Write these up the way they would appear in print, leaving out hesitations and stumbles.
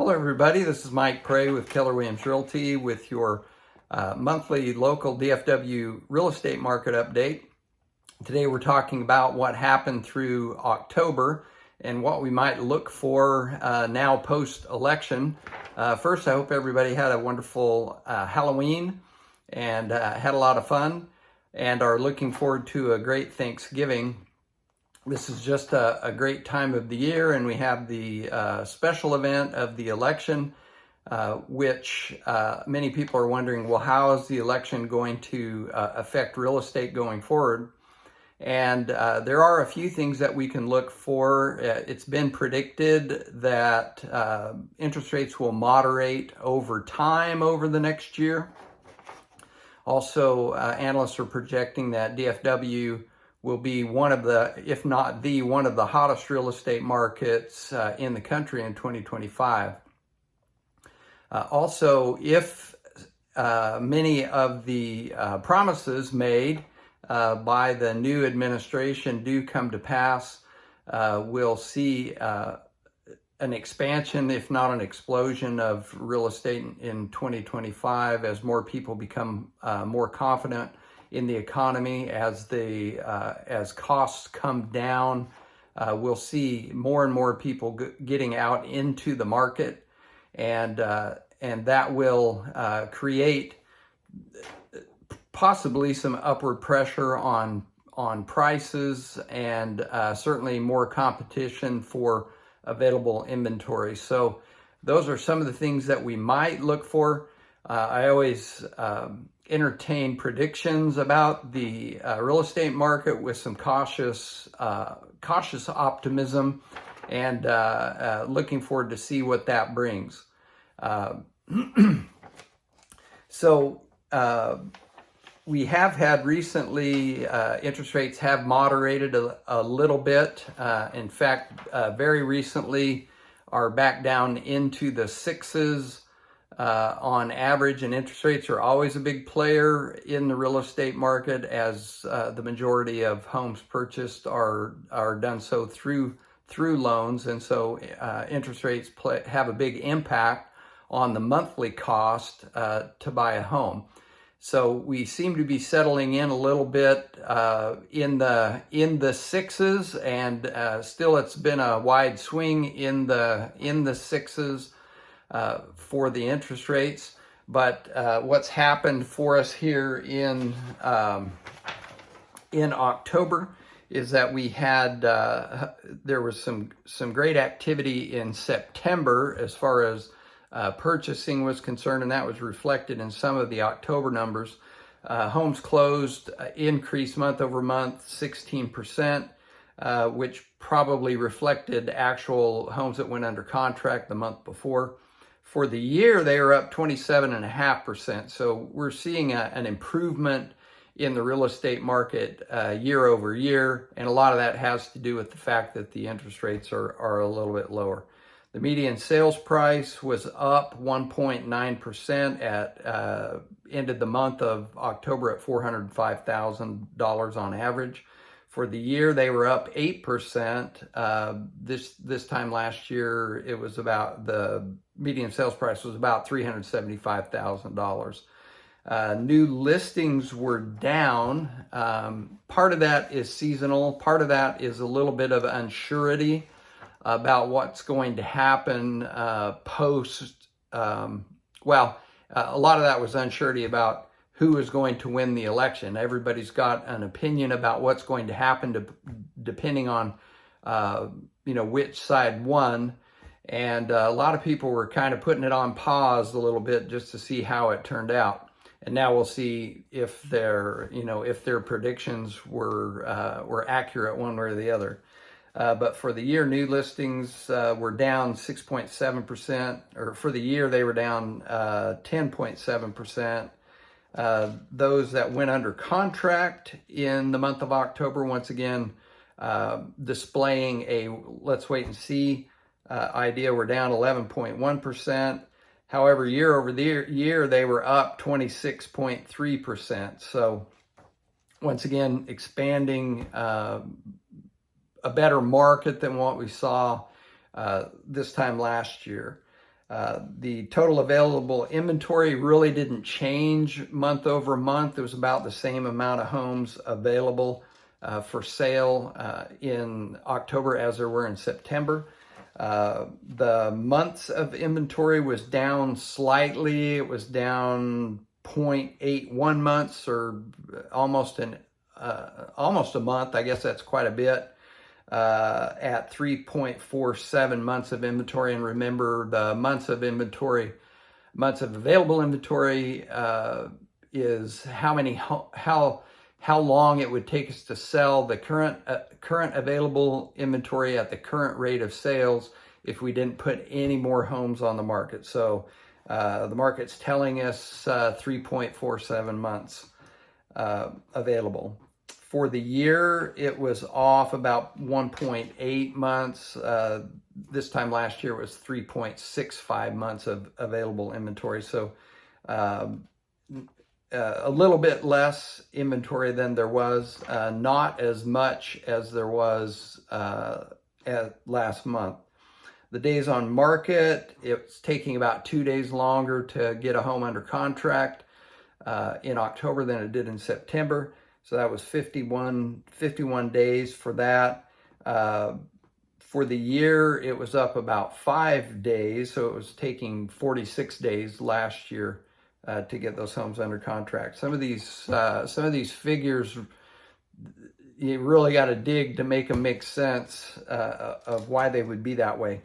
Hello everybody, this is Mike Prey with Keller Williams Realty with your monthly local DFW real estate market update. Today we're talking about what happened through October and what we might look for now post-election. First, I hope everybody had a wonderful Halloween and had a lot of fun and are looking forward to a great Thanksgiving. This is just a great time of the year, and we have the special event of the election, which many people are wondering, well, how is the election going to affect real estate going forward? And there are a few things that we can look for. It's been predicted that interest rates will moderate over time over the next year. Also, analysts are projecting that DFW will be one of the, if not the, one of the hottest real estate markets in the country in 2025. Also, if many of the promises made by the new administration do come to pass, we'll see an expansion, if not an explosion, of real estate in 2025 as more people become more confident in the economy, as costs come down. We'll see more and more people getting out into the market, and that will create possibly some upward pressure on prices, and certainly more competition for available inventory. So those are some of the things that we might look for. I always entertain predictions about the real estate market with some cautious optimism, and looking forward to see what that brings. So we have had recently, interest rates have moderated a little bit. In fact, very recently are back down into the sixes on average, and interest rates are always a big player in the real estate market, as the majority of homes purchased are done so through loans, and so interest rates have a big impact on the monthly cost to buy a home. So we seem to be settling in a little bit in the sixes, and still it's been a wide swing in the sixes for the interest rates. But what's happened for us here in October is that we had there was some great activity in September as far as purchasing was concerned, and that was reflected in some of the October numbers. Homes closed increased month over month 16%, which probably reflected actual homes that went under contract the month before. For the year, they were up 27.5%. So we're seeing an improvement in the real estate market year over year, and a lot of that has to do with the fact that the interest rates are a little bit lower. The median sales price was up 1.9% at ended the month of October at $405,000 on average. For the year, they were up 8%. This time last year, it was about, the median sales price was about $375,000. New listings were down. Part of that is seasonal. Part of that is a little bit of unsurety about what's going to happen post. A lot of that was unsurety about who is going to win the election. Everybody's got an opinion about what's going to happen depending on which side won, and a lot of people were kind of putting it on pause a little bit just to see how it turned out. And now we'll see if their predictions were accurate one way or the other. But for the year, new listings were down 6.7%, or for the year they were down 10.7%. Those that went under contract in the month of October, once again, displaying a let's wait and see idea, were down 11.1%. However, year over the year, they were up 26.3%. So once again, expanding a better market than what we saw this time last year. The total available inventory really didn't change month over month. It was about the same amount of homes available for sale in October as there were in September. The months of inventory was down slightly. It was down 0.81 months, or almost a month. I guess that's quite a bit. At 3.47 months of inventory. And remember, the months of available inventory is how long it would take us to sell the current available inventory at the current rate of sales if we didn't put any more homes on the market. So the market's telling us 3.47 months available. For the year, it was off about 1.8 months. This time last year it was 3.65 months of available inventory. So a little bit less inventory than there was, not as much as there was at last month. The days on market, it's taking about 2 days longer to get a home under contract in October than it did in September. So that was 51 days for that. For the year, it was up about 5 days. So it was taking 46 days last year to get those homes under contract. Some of these figures, you really got to dig to make them make sense of why they would be that way.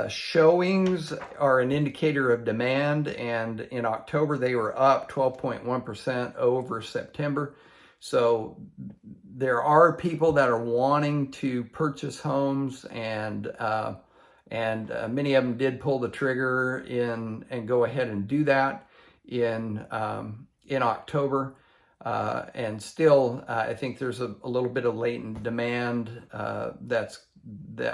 Showings are an indicator of demand, and in October they were up 12.1% over September. So there are people that are wanting to purchase homes, and many of them did pull the trigger and go ahead and do that in October. And still, I think there's a little bit of latent demand that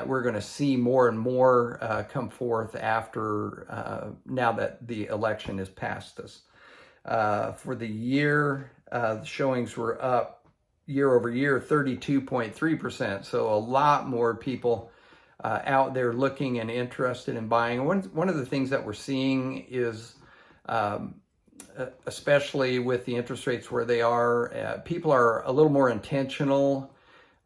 we're going to see more and more come forth after now that the election is past us. For the year, the showings were up year over year 32.3%. So a lot more people out there looking and interested in buying. One of the things that we're seeing is, especially with the interest rates where they are, people are a little more intentional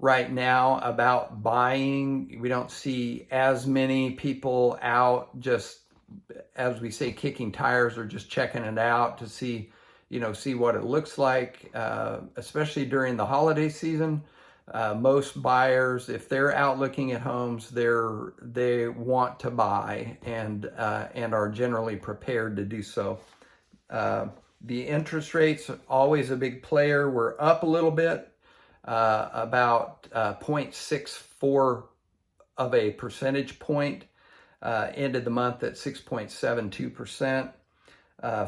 right now about buying. We don't see as many people out just, as we say, kicking tires or just checking it out to see what it looks like, especially during the holiday season. Most buyers, if they're out looking at homes, they want to buy and are generally prepared to do so. The interest rates are always a big player. We're up a little bit, about 0.64 of a percentage point. Ended the month at 6.72%.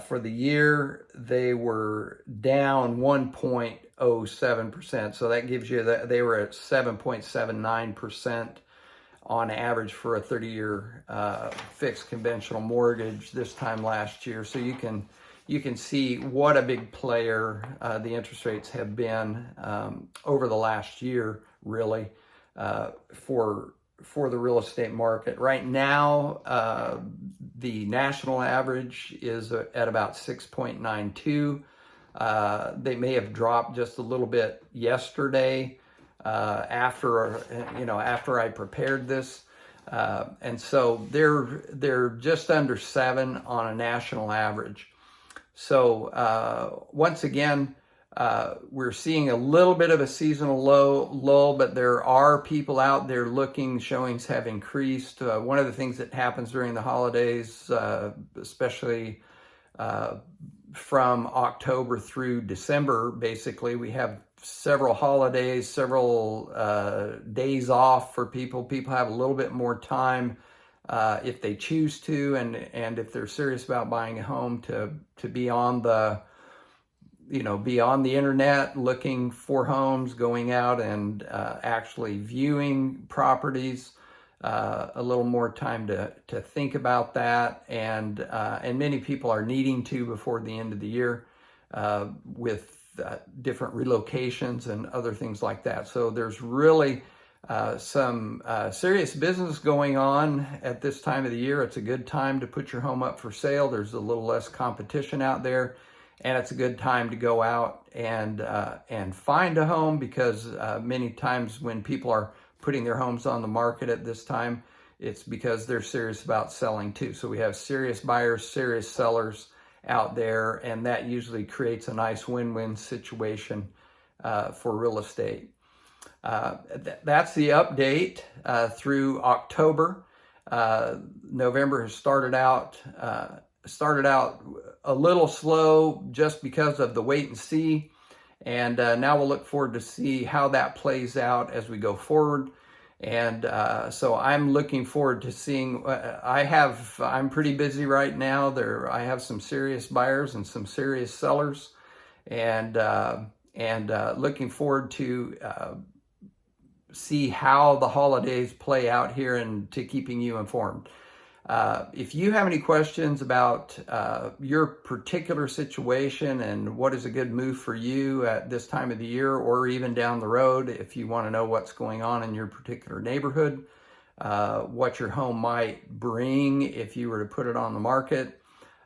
For the year, they were down 1.07%. So that gives you that they were at 7.79% on average for a 30-year fixed conventional mortgage this time last year. So you can see what a big player the interest rates have been over the last year, really, for the real estate market. Right now, the national average is at about 6.92. They may have dropped just a little bit yesterday after I prepared this. And so they're just under 7 on a national average. So once again, we're seeing a little bit of a seasonal lull, but there are people out there looking. Showings have increased. One of the things that happens during the holidays, especially from October through December, basically, we have several holidays, several days off for people. People have a little bit more time if they choose to, and if they're serious about buying a home, to be on the internet looking for homes, going out and actually viewing properties. A little more time to think about that, and many people are needing to before the end of the year with different relocations and other things like that. So there's really Some serious business going on at this time of the year. It's a good time to put your home up for sale. There's a little less competition out there, and it's a good time to go out and find a home, because many times when people are putting their homes on the market at this time, it's because they're serious about selling too. So we have serious buyers, serious sellers out there, and that usually creates a nice win-win situation for real estate. That's the update through October. November has started out a little slow just because of the wait and see, and now we'll look forward to see how that plays out as we go forward. And so I'm looking forward to seeing. I'm pretty busy right now. I have some serious buyers and some serious sellers, and looking forward to see how the holidays play out here and to keeping you informed. If you have any questions about your particular situation and what is a good move for you at this time of the year, or even down the road, if you want to know what's going on in your particular neighborhood, what your home might bring if you were to put it on the market,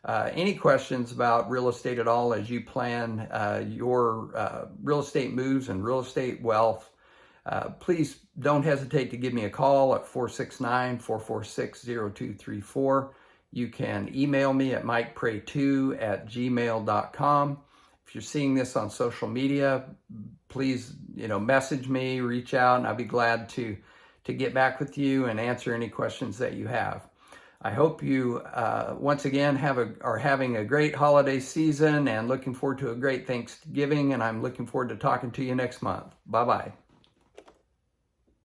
any questions about real estate at all as you plan your real estate moves and real estate wealth, please don't hesitate to give me a call at 469-446-0234. You can email me at mikepray2@gmail.com. If you're seeing this on social media, please, message me, reach out, and I'll be glad to get back with you and answer any questions that you have. I hope you, once again, are having a great holiday season and looking forward to a great Thanksgiving, and I'm looking forward to talking to you next month. Bye-bye.